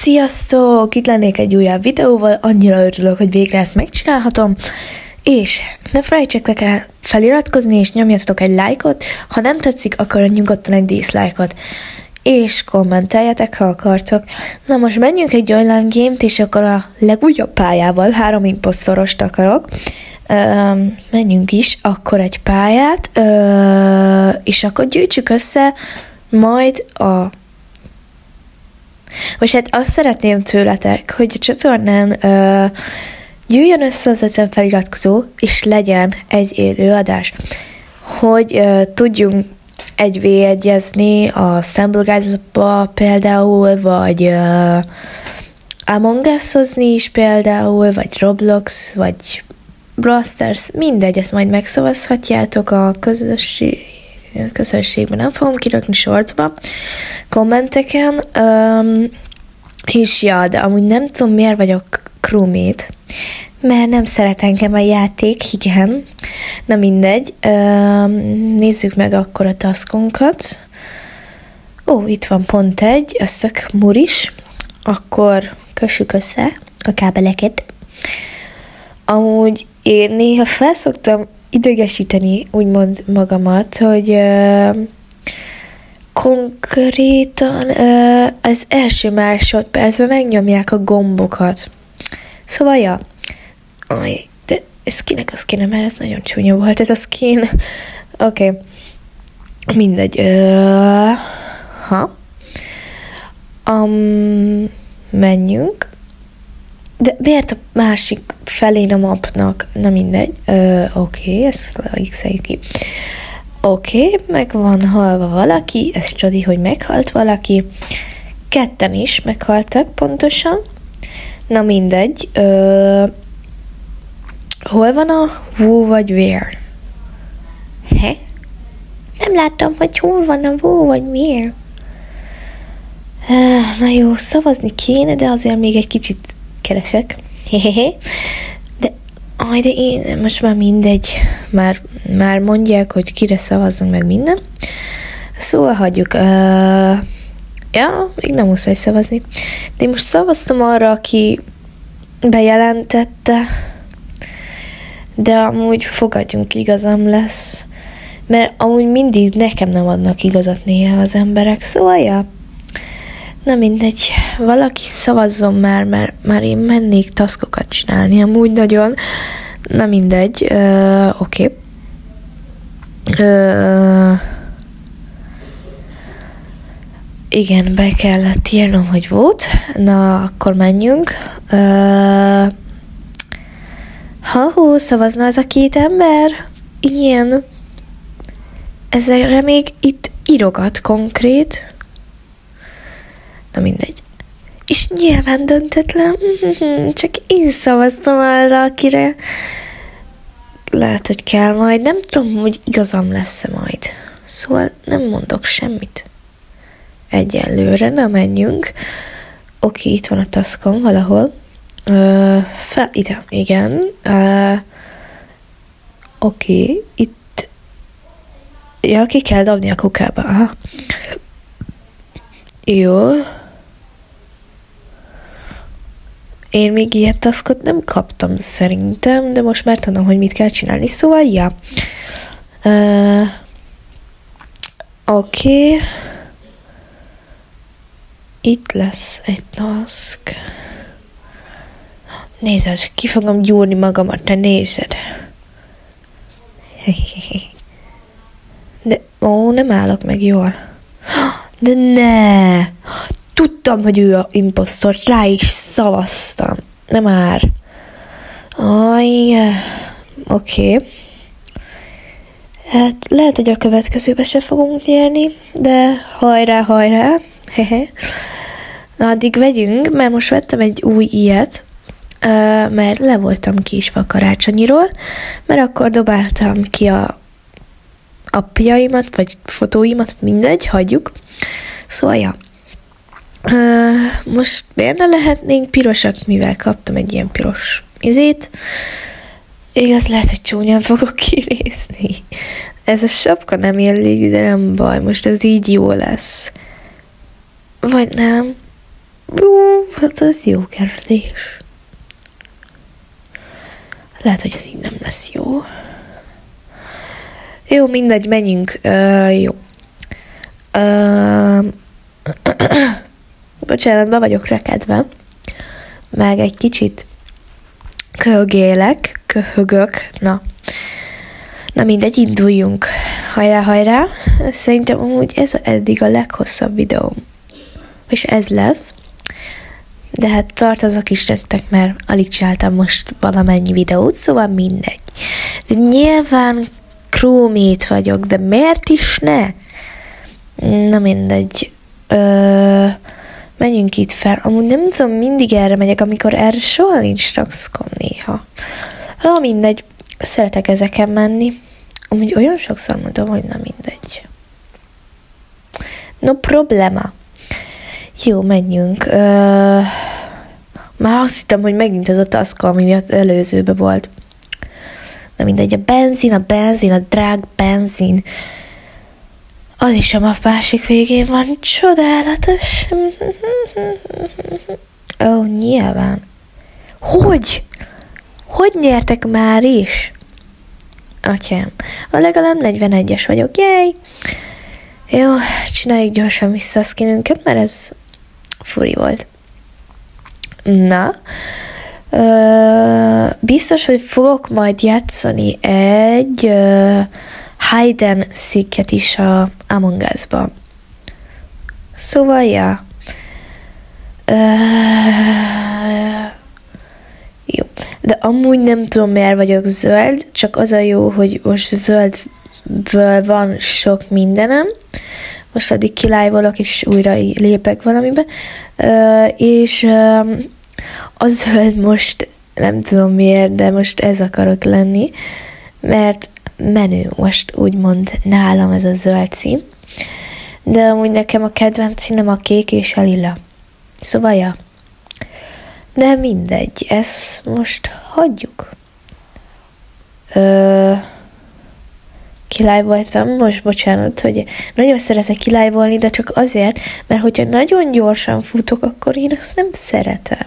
Sziasztok! Itt lennék egy újabb videóval, annyira örülök, hogy végre ezt megcsinálhatom, és ne felejtsetek el feliratkozni, és nyomjatok egy lájkot, ha nem tetszik, akkor nyugodtan egy dislike-ot, és kommenteljetek, ha akartok. Na most menjünk egy online game-t, és akkor a legújabb pályával, 3 imposztorost akarok. Menjünk is, akkor egy pályát, és akkor gyűjtsük össze majd Most hát azt szeretném tőletek, hogy a csatornán gyűjjön össze az 50 feliratkozó, és legyen egy élő adás, hogy tudjunk 1v1-ezni a Stumble Guys-ba például, vagy Among Us-ozni is például, vagy Roblox, vagy Brawl Stars, mindegy, ezt majd megszavazhatjátok a közösségben, nem fogom kirakni shortsba, kommenteken, és ja, de amúgy nem tudom, miért vagyok crewmate, mert nem szeret engem a játék, igen, na mindegy, nézzük meg akkor a taskunkat. Ó, itt van pont egy, ez tök muris, akkor kössük össze a kábeleket. Amúgy én néha felszoktam idegesíteni úgymond magamat, hogy konkrétan az első másodpercben megnyomják a gombokat. Szóval, ja, de ez kinek az kéne, mert ez nagyon csúnya volt, ez a skin. Oké. Mindegy. Menjünk. De miért a másik felén a mapnak? Na mindegy. Oké, ezt x-eljük ki. Oké, meg van halva valaki, ez csodi, hogy meghalt valaki. Ketten is meghaltak pontosan. Na mindegy. Hol van a who vagy where? Nem láttam, hogy hol van a who vagy where. Na jó, szavazni kéne, de azért még egy kicsit keresek. De én most már mindegy. Már mondják, hogy kire szavazzunk meg minden. Szóval hagyjuk. Ja, még nem muszáj szavazni. De én most szavaztam arra, aki bejelentette, de amúgy fogadjunk, igazam lesz. Mert amúgy mindig nekem nem adnak igazat néha az emberek, szóval ja. Na mindegy, valaki szavazzon már, mert már én mennék taskokat csinálni, amúgy nagyon. Na mindegy, oké. Igen, be kellett írnom, hogy volt. Na, akkor menjünk. Szavazna az a 2 ember? Igen. Ezekre még itt írogat konkrét. Na mindegy. És nyilván döntetlen. Csak én szavaztam arra, akire lehet, hogy kell majd. Nem tudom, hogy igazam lesz-e majd. Szóval nem mondok semmit. Egyelőre, na menjünk. Oké, itt van a taskom valahol. Ide, igen. Oké, itt. Ja, ki kell dobni a kukába. Aha. Jó. Én még ilyet taskot nem kaptam szerintem, de most már tudom, hogy mit kell csinálni. Szóval, ja. Oké. Itt lesz egy task. Nézd, ki fogom gyúrni magamat, te nézed. De, nem állok meg jól. De ne! Tudtam, hogy ő a imposztor, rá is szavaztam. Nem már. Oké. Hát lehet, hogy a következőbe se fogunk nyerni, de hajrá. Na, addig vegyünk, mert most vettem egy új ilyet, mert le voltam késve a karácsonyiról, mert akkor dobáltam ki a appjaimat, vagy fotóimat, mindegy, hagyjuk. Szóval, ja. Most miért ne lehetnénk pirosak, mivel kaptam egy ilyen piros izét. Igaz, lehet, hogy csúnyán fogok kinézni. Ez a sapka nem illik, de nem baj, most ez így jó lesz. Vagy nem. Hát ez jó kérdés. Lehet, hogy ez így nem lesz jó. Jó, mindegy, menjünk. Jó. Bocsánat, be vagyok rekedve. Meg egy kicsit köhögök. Na mindegy, induljunk. Hajrá, hajrá. Szerintem amúgy ez eddig a leghosszabb videóm. És ez lesz. De hát tartozok is nektek, mert alig csináltam most valamennyi videót, szóval mindegy. De nyilván Chromét vagyok, de miért is ne? Na mindegy. Menjünk itt fel. Amúgy nem tudom, mindig erre megyek, amikor erre soha nincs taxkom néha. Na mindegy. Szeretek ezeken menni. Amúgy olyan sokszor mondom, hogy na mindegy. No problema. Jó, menjünk. Már azt hittem, hogy megint ez a taszka, ami miatt előzőben volt. Na mindegy, a benzin, a drág benzin. Az is a másik végén van. Csodálatos. Ó, nyilván. Hogy? Hogy nyertek már is? Atyám. Legalább 41-es vagyok. Jej! Jó, csináljuk gyorsan vissza a skinünket, mert ez furi volt. Na. Biztos, hogy fogok majd játszani egy hide and seek-et is a Among Us-ba. Szóval, ja. Jó. De amúgy nem tudom, miért vagyok zöld, csak az a jó, hogy most zöldből van sok mindenem. Most addig kilájvolok, és újra lépek valamibe. És a zöld most, nem tudom miért, de most ez akarok lenni, mert menő most úgymond nálam ez a zöld szín. De amúgy nekem a kedvenc színem a kék és a lila. Szóval, ja. De mindegy, ezt most hagyjuk. Kilájvoltam, most bocsánat, hogy nagyon szeretek kilájvolni, de csak azért, mert hogyha nagyon gyorsan futok, akkor én azt nem szeretem.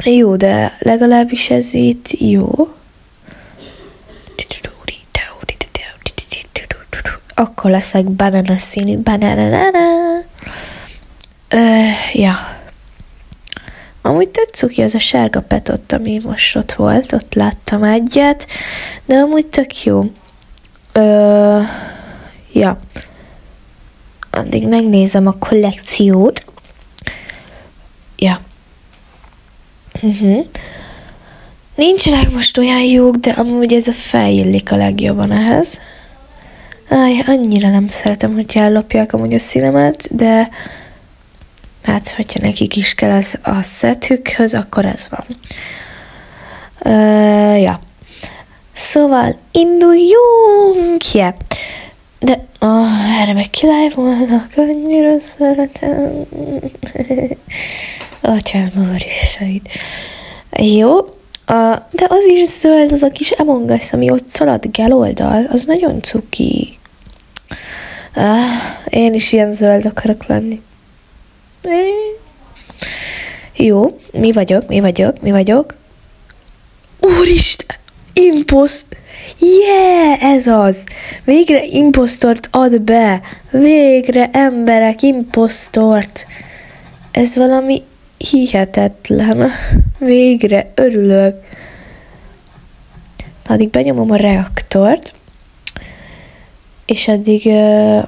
Jó, de legalábbis ez itt jó. Akkor leszek banana színű, banana. Ja. Amúgy tök cuki az a sárga petott, ami most ott volt, ott láttam egyet, de amúgy tök jó. Ja. Addig megnézem a kollekciót. Ja. Nincsenek most olyan jók, de amúgy ez a fejillik a legjobban ehhez. Annyira nem szeretem, hogy ellopják amúgy a színemet, de hát, hogyha nekik is kell az a szetükhöz, akkor ez van. Ja. Szóval induljunk! Yeah. De erre meg kilájvolnak, annyira szeretem. Atyám, úristen. Jó. De az is zöld, az a kis Among Us, ami ott szaladgál oldal, az nagyon cuki. Én is ilyen zöld akarok lenni. Jó, mi vagyok? Úristen, ez az! Végre imposztort ad be! Végre emberek imposztort! Ez valami hihetetlen. Végre örülök. Addig benyomom a reaktort, és addig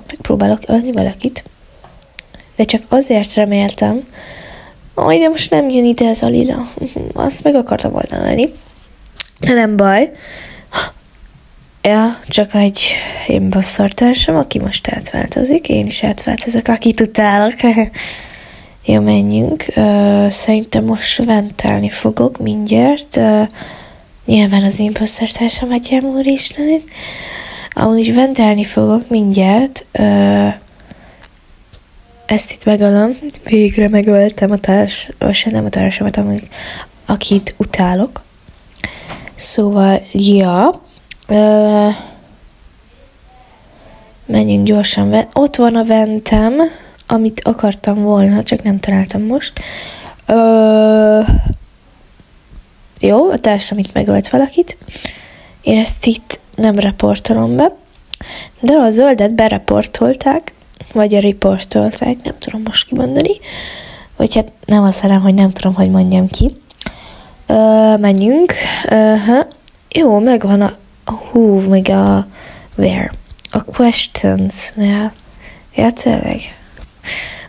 megpróbálok ölni valakit. De csak azért reméltem, de most nem jön ide ez a lila. Azt meg akartam volna ölni. De nem baj. Ja, csak egy imposztortársam, aki most átváltozik. Én is átváltozok, akit utálok. Jó, menjünk. Szerintem most ventelni fogok mindjárt. Nyilván az imposztortársam, atyám úristenit. Amúgy ventelni fogok mindjárt. Ezt itt megölöm. Végre megöltem a nem a társamat, amúgy, akit utálok. Szóval, ja. Menjünk gyorsan. Ott van a ventem, amit akartam volna, csak nem találtam most. Jó, a társam itt megölt valakit. Én ezt itt nem reportolom be, de a zöldet bereportolták, vagy a riportolták, nem tudom most kimondani. Vagy hát nem azt hiszem, hogy nem tudom, hogy mondjam ki. Menjünk. Jó, megvan a who, meg a where. A questions-nál. Ja, tényleg.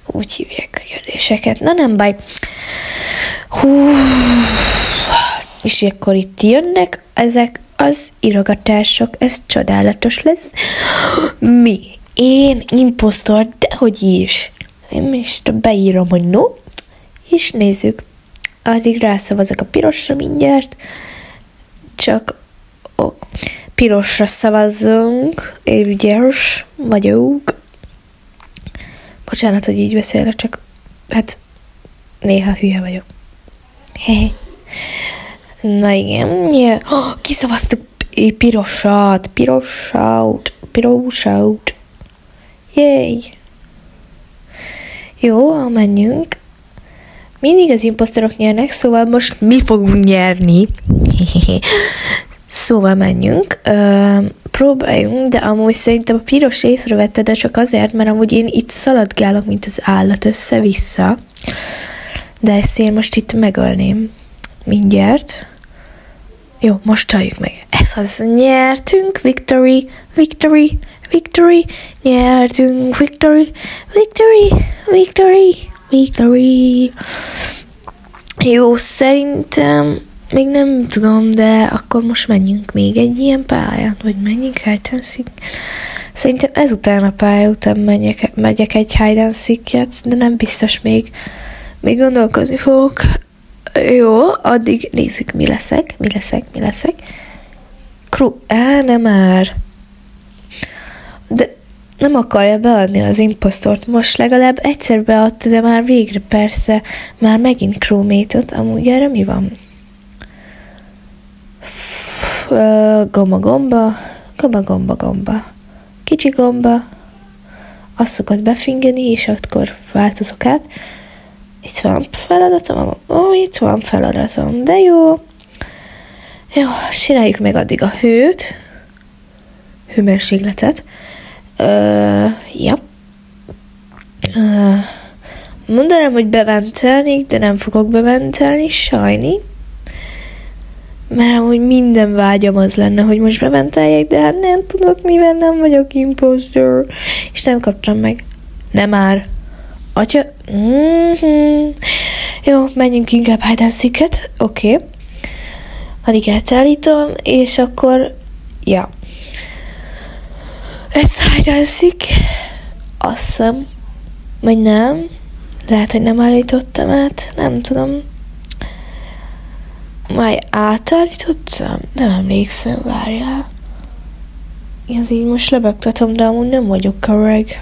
Úgy hívják a kérdéseket. Na nem baj. És akkor itt jönnek ezek az írogatások. Ez csodálatos lesz. Mi? Én imposztor, dehogy is. Én is beírom, hogy no, és nézzük. Addig rászavazok a pirosra mindjárt. Csak pirosra szavazzunk. Ügyes vagyok. Bocsánat, hogy így beszélek, csak hát néha hülye vagyok. Na igen. Kiszavaztuk pirosat. Pirosat. Yay. Jó, menjünk. Mindig az imposztorok nyernek, szóval most mi fogunk nyerni. Szóval menjünk. Próbáljunk, de amúgy szerintem a piros észrevette, de csak azért, mert amúgy én itt szaladgálok, mint az állat össze-vissza. De ezt én most itt megölném. Mindjárt. Jó, most csaljuk meg. Ez az, nyertünk, victory, victory, victory, nyertünk, victory, victory, victory, victory. Jó, szerintem még nem tudom, de akkor most menjünk még egy ilyen pályán, vagy menjünk hide and seek. Szerintem ezután a pálya után megyek egy hide and seek-et, de nem biztos még gondolkozni fogok. Jó, addig nézzük, mi leszek. Nem már. De nem akarja beadni az imposztort. Most legalább egyszer beadta, de már végre persze, már megint crewmate-ot. Amúgy erre mi van? Gomba. Kicsi gomba. Azt szokott befingeni, és akkor változok át. Itt van feladatom, de jó. Jó, csináljuk meg addig a hőmérsékletet. Ja. Mondanám, hogy beventelnék, de nem fogok beventelni, sajni. Mert amúgy minden vágyam az lenne, hogy most beventeljek, de hát nem tudok, mivel nem vagyok imposter. És nem kaptam meg. Nem már. Atya. Jó, menjünk inkább hide and seek-et. Oké. Addig eltállítom, és akkor ja. Ez hide and seek. Azt hiszem, vagy nem. Lehet, hogy nem állítottam át. Nem tudom. Már átállítottam? Nem emlékszem, várjál. Ez így most lebegtetem, de amúgy nem vagyok korrekt.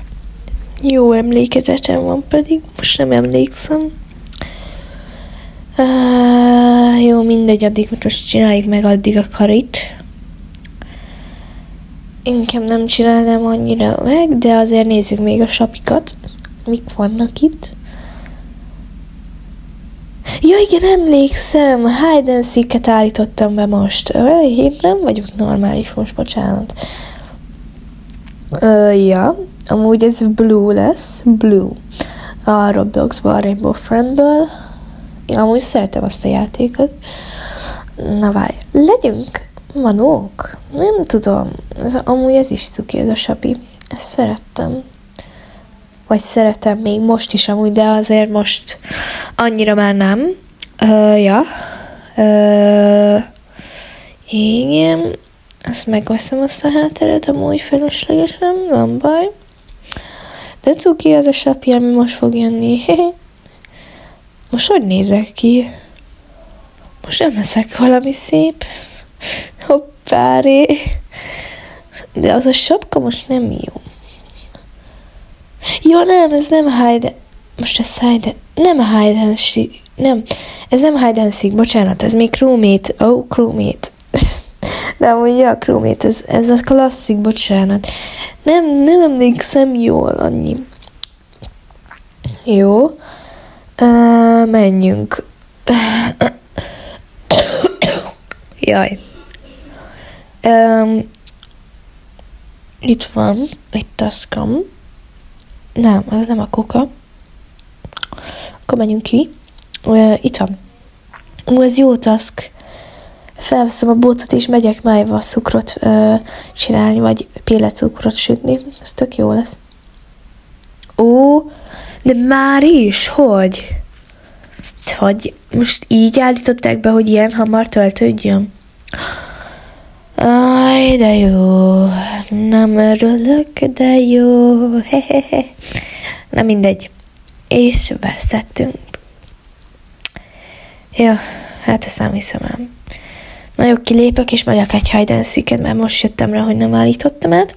Jó emlékezetem van pedig, most nem emlékszem. Jó, mindegy, addig most csináljuk meg addig a karit. Inkább nem csinálnám annyira meg, de azért nézzük még a sapikat. Mik vannak itt? Ja, igen, emlékszem, hide and seek-et állítottam be most. Én nem vagyok normális most, bocsánat. Ja, amúgy ez Blue lesz. Blue. A Robloxból, a Rainbow Friendből. Én amúgy szeretem azt a játékot. Na várj, legyünk manók? Nem tudom. Amúgy ez is cuki, ez a sapi. Ezt szerettem. Vagy szeretem még most is amúgy, de azért most annyira már nem. Ja. Igen. Azt megveszem azt a hátteret amúgy feleslegesen, nem baj. De cuki az a sapi, ami most fog jönni. Most hogy nézek ki? Most nem leszek valami szép. Hoppáré. De az a sapka most nem jó. Jó, nem, ez nem hide. Most ez hide. Nem hide and seek. Nem, ez nem hide and seek, bocsánat, ez még crewmate. Oh, crewmate. De amúgy ja, crewmate, ez a klasszik, bocsánat. Nem emlékszem jól annyi. Jó. Menjünk. Jaj. Itt van egy taszkam. Nem, az nem a koka. Akkor menjünk ki. Itt van. Ez jó taszk. Felveszem a botot és megyek májva cukrot csinálni, vagy pélecukrot sütni. Ez tök jó lesz. Ó, de már is? Hogy? Hogy most így állították be, hogy ilyen hamar töltődjön? Aj, de jó. Nem örülök, de jó. Hehehe. Na mindegy. És vesztettünk. Ja, hát ezt nem hiszem el. Na jó, kilépek, és megyek egy hide and seek-et, mert most jöttem rá, hogy nem állítottam át.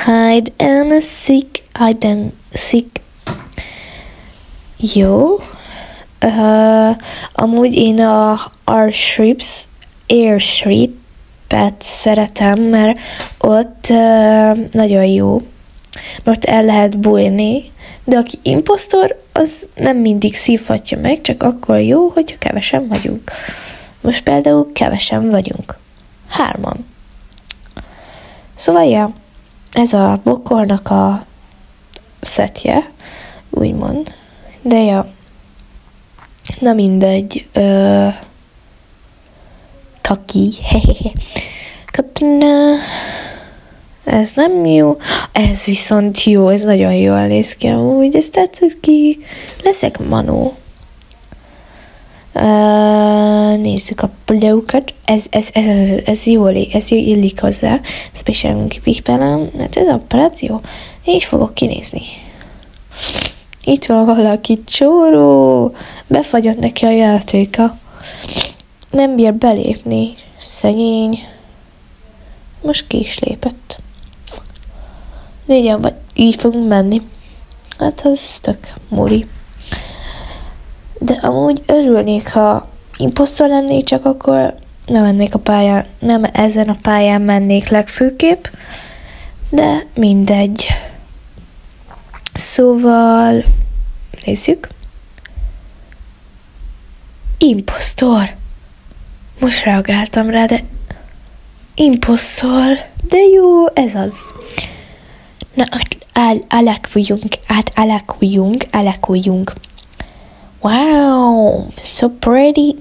Hide and seek, hide and seek. Jó. Amúgy én a Airstrip-et szeretem, mert ott nagyon jó. Mert el lehet bújni, de aki imposztor, az nem mindig szívhatja meg, csak akkor jó, hogyha kevesen vagyunk. Most például kevesen vagyunk. 3. Szóval, ja, ez a bokornak a szetje, úgymond. De ja, na mindegy. Taki. Katona. Ez nem jó. Ez viszont jó, ez nagyon jól néz ki amúgy. Ez tetszik ki. Leszek manó. Nézzük a plókat. Ez jól illik hozzá. Speciálunk kipikpelem. Hát ez a palett jó. Így fogok kinézni. Itt van valaki csóró. Befagyott neki a játéka. Nem bír belépni. Szegény. Most ki is lépett. Négyen vagy így fogunk menni. Hát az tök muri. De amúgy örülnék, ha imposztor lennék, csak akkor nem mennék a pályán, nem ezen a pályán mennék legfőképp, de mindegy. Szóval nézzük. Imposztor. Most reagáltam rá, de imposztor. De jó, ez az. Na, alakuljunk. Wow, so pretty.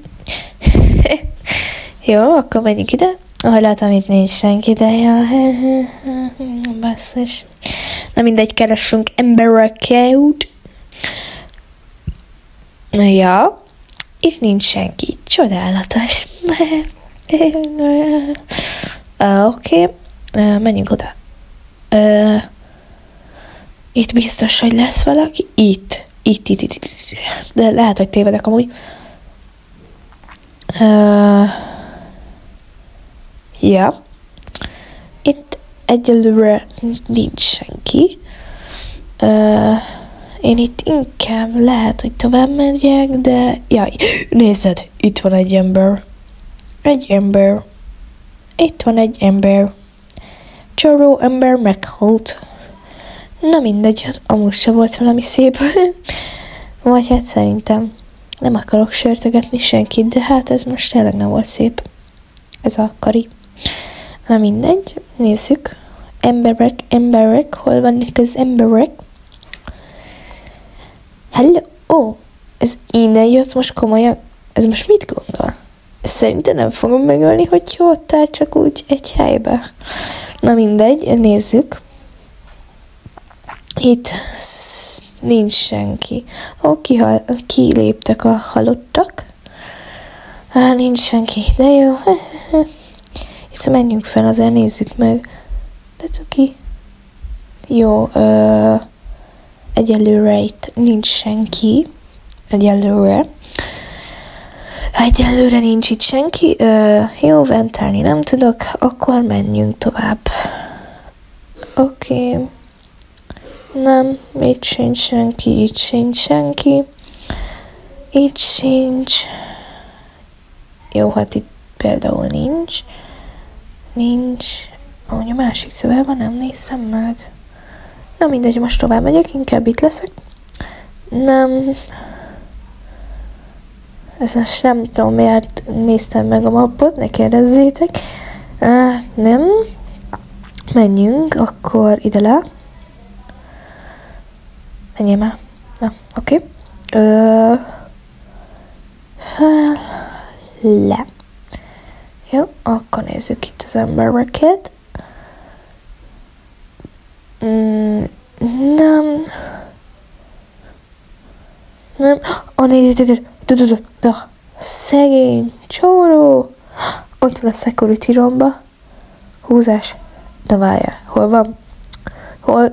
Jó, akkor menjünk ide. Ahogy látom, itt nincs senki, de jó. Basszus. Na mindegy, keressünk embereket. Na ja, itt nincs senki. Csodálatos. Oké, menjünk oda. Itt biztos, hogy lesz valaki. Itt. De lehet, hogy tévedek amúgy. Ja. Itt egyelőre nincs senki. Én itt inkább lehet, hogy tovább megyek, de jaj, nézed, itt van egy ember. Itt van egy ember. Csóró ember meghalt. Na mindegy, hát amúgy se volt valami szép. Vagy hát szerintem nem akarok sértegetni senkit, de hát ez most tényleg nem volt szép. Ez a kari. Na mindegy, nézzük. Emberek, hol vannak az emberek? Hello, ez innen jött most komolyan. Ez most mit gondol? Szerintem nem fogom megölni, hogy ott áll csak úgy egy helybe. Na mindegy, nézzük. Itt nincs senki. Kiléptek a halottak. Nincs senki, de jó. Itt menjünk fel, azért nézzük meg. De cuki. Jó, egyelőre itt nincs senki. Egyelőre nincs itt senki. Jó, ventelni nem tudok, akkor menjünk tovább. Oké. Nem, itt sincs senki, itt sincs. Jó, hát itt például nincs. Ahogy a másik szobában nem nézem meg. Na mindegy, most tovább megyek, inkább itt leszek. Nem. Ezt most nem tudom, miért néztem meg a mappot, ne kérdezzétek. Nem. Menjünk, akkor ide le. Menjél már. Na, oké. Fel. Le. Jó, akkor nézzük itt az embereket. Nem. Nézzétek. Szegény csóró. Ott van a security roomba. Húzás. De várjál, hol van?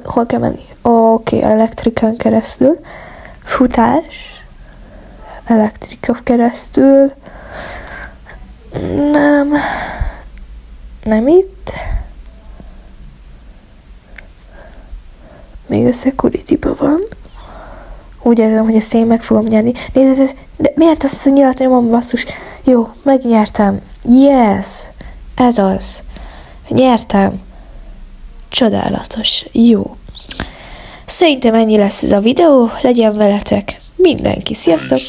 Hol kell menni? Oké, elektrikán keresztül. Futás. Elektrika keresztül. Nem itt. Még a security-ba van. Úgy érzem, hogy ezt én meg fogom nyerni. Nézd, de miért azt a nyilat nyomom, basszus? Jó, megnyertem. Yes! Ez az. Nyertem. Csodálatos. Jó. Szerintem ennyi lesz ez a videó. Legyen veletek mindenki. Sziasztok!